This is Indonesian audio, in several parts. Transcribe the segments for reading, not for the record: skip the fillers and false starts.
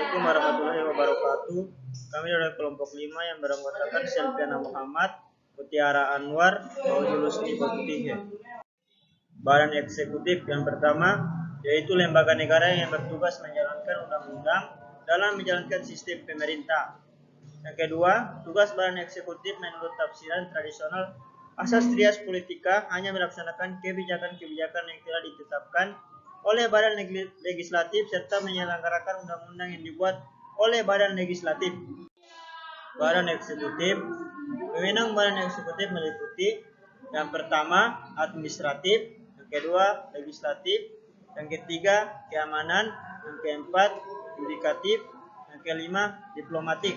Assalamualaikum warahmatullahi wabarakatuh. Kami dari kelompok 5 yang beranggotakan Selviana Muhammad, Mutiara Anwar, Maulid Lusni Botutihe. Badan eksekutif yang pertama yaitu lembaga negara yang bertugas menjalankan undang-undang dalam menjalankan sistem pemerintah. Yang kedua, tugas badan eksekutif menurut tafsiran tradisional asas trias politika hanya melaksanakan kebijakan-kebijakan yang telah ditetapkan oleh badan legislatif serta menyelenggarakan undang-undang yang dibuat oleh badan legislatif. Badan eksekutif, wewenang badan eksekutif meliputi yang pertama administratif, yang kedua legislatif, yang ketiga keamanan, yang keempat yudikatif, yang kelima diplomatik.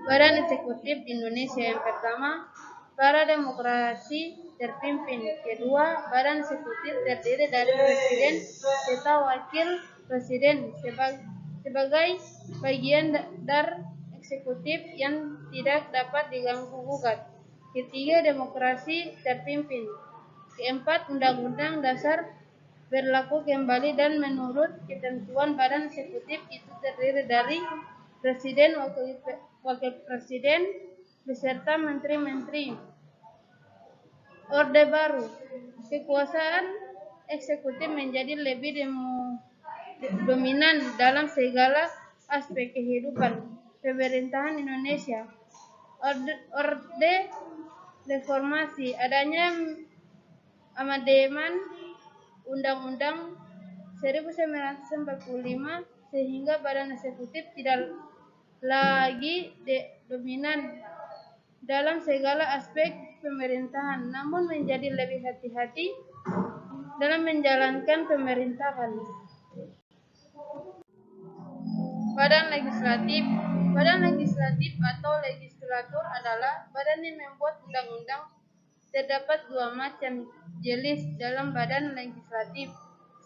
Badan eksekutif Indonesia yang pertama, para demokrasi terpimpin. Kedua, badan eksekutif terdiri dari presiden serta wakil presiden sebagai bagian dari eksekutif yang tidak dapat diganggu gugat. Ketiga, demokrasi terpimpin. Keempat, undang-undang dasar berlaku kembali dan menurut ketentuan badan eksekutif itu terdiri dari presiden, wakil presiden, beserta menteri-menteri. Orde Baru, kekuasaan eksekutif menjadi lebih dominan dalam segala aspek kehidupan pemerintahan Indonesia. Orde reformasi, adanya amandemen Undang-Undang 1945 sehingga badan eksekutif tidak lagi dominan dalam segala aspek pemerintahan, namun menjadi lebih hati-hati dalam menjalankan pemerintahan. Badan legislatif. Badan legislatif atau legislatur adalah badan yang membuat undang-undang. Terdapat dua macam jenis dalam badan legislatif.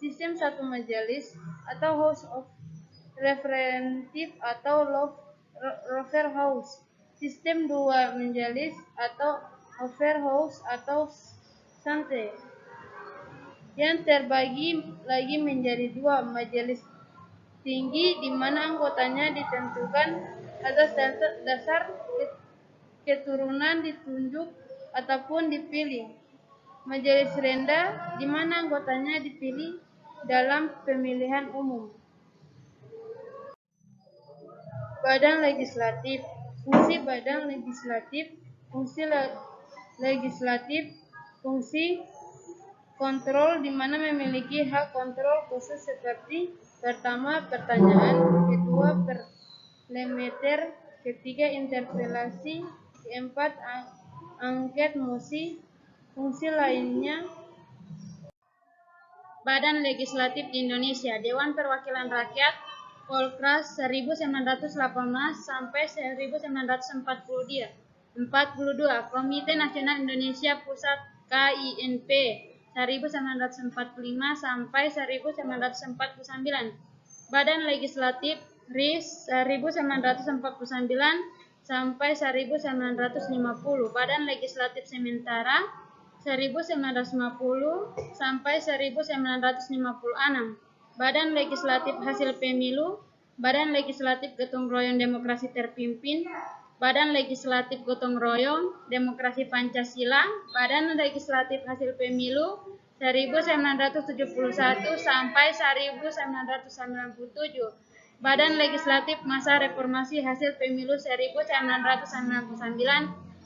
Sistem satu majelis atau House of Representatives atau Lower House. Sistem dua majelis atau Upper House atau Senate. Yang terbagi lagi menjadi dua majelis tinggi di mana anggotanya ditentukan atas dasar keturunan ditunjuk ataupun dipilih. Majelis rendah di mana anggotanya dipilih dalam pemilihan umum. Badan legislatif. Fungsi badan legislatif. Fungsi legislatif. Fungsi kontrol di mana memiliki hak kontrol khusus seperti pertama pertanyaan, kedua parlementer, ketiga interpelasi, keempat angket mosi. Fungsi lainnya. Badan legislatif di Indonesia, Dewan Perwakilan Rakyat, Polkras 1918 sampai 1942, Komite Nasional Indonesia Pusat KINP 1945 sampai 1949, Badan Legislatif RIS 1949 sampai 1950, Badan Legislatif Sementara 1950 sampai 1956, Badan Legislatif Hasil Pemilu, Badan Legislatif Gotong Royong Demokrasi Terpimpin, Badan Legislatif Gotong Royong Demokrasi Pancasila, Badan Legislatif Hasil Pemilu 1971 sampai 1997, Badan Legislatif Masa Reformasi Hasil Pemilu 1999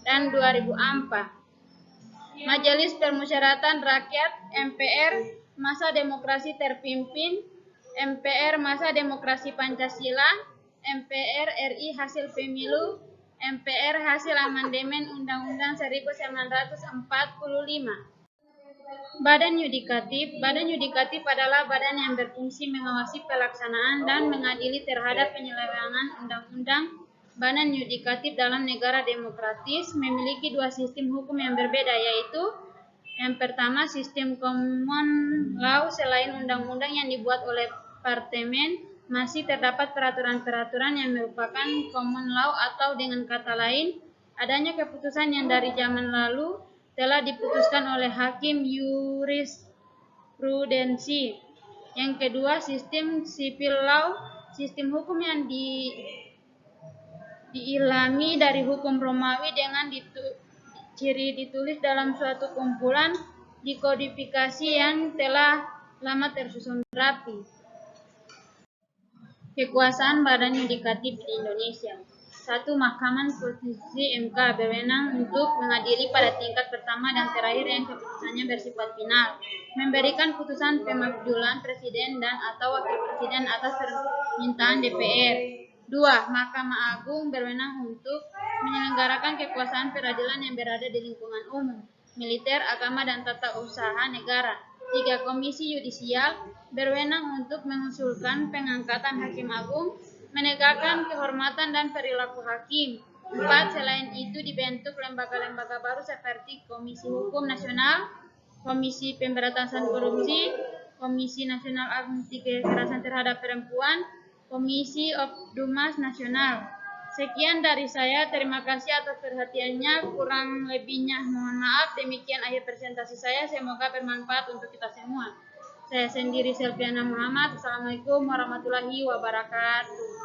dan 2004. Majelis Permusyawaratan Rakyat MPR Masa Demokrasi Terpimpin, MPR Masa Demokrasi Pancasila, MPR RI Hasil Pemilu, MPR Hasil Amandemen Undang-Undang 1945. Badan Yudikatif. Badan Yudikatif adalah badan yang berfungsi mengawasi pelaksanaan dan mengadili terhadap penyelenggaraan undang-undang. Badan yudikatif dalam negara demokratis memiliki dua sistem hukum yang berbeda, yaitu yang pertama sistem common law. Selain undang-undang yang dibuat oleh parlemen, masih terdapat peraturan-peraturan yang merupakan common law atau dengan kata lain, adanya keputusan yang dari zaman lalu telah diputuskan oleh hakim jurisprudensi. Yang kedua, sistem civil law, sistem hukum yang diilhami dari hukum Romawi dengan ciri ditulis dalam suatu kumpulan dikodifikasi yang telah lama tersusun rapi. Kekuasaan badan yudikatif di Indonesia. 1. Mahkamah Konstitusi MK berwenang untuk mengadili pada tingkat pertama dan terakhir yang keputusannya bersifat final, memberikan putusan pemakzulan presiden dan atau wakil presiden atas permintaan DPR. 2. Mahkamah Agung berwenang untuk menyelenggarakan kekuasaan peradilan yang berada di lingkungan umum, militer, agama, dan tata usaha negara. 3. Komisi Yudisial berwenang untuk mengusulkan pengangkatan hakim agung, menegakkan kehormatan dan perilaku hakim. 4. Selain itu dibentuk lembaga-lembaga baru seperti Komisi Hukum Nasional, Komisi Pemberantasan Korupsi, Komisi Nasional Anti Kekerasan Terhadap Perempuan, Komisi Obdumas Nasional. Sekian dari saya, terima kasih atas perhatiannya, kurang lebihnya mohon maaf. Demikian akhir presentasi saya, semoga bermanfaat untuk kita semua. Saya sendiri Selviana Muhammad. Assalamualaikum warahmatullahi wabarakatuh.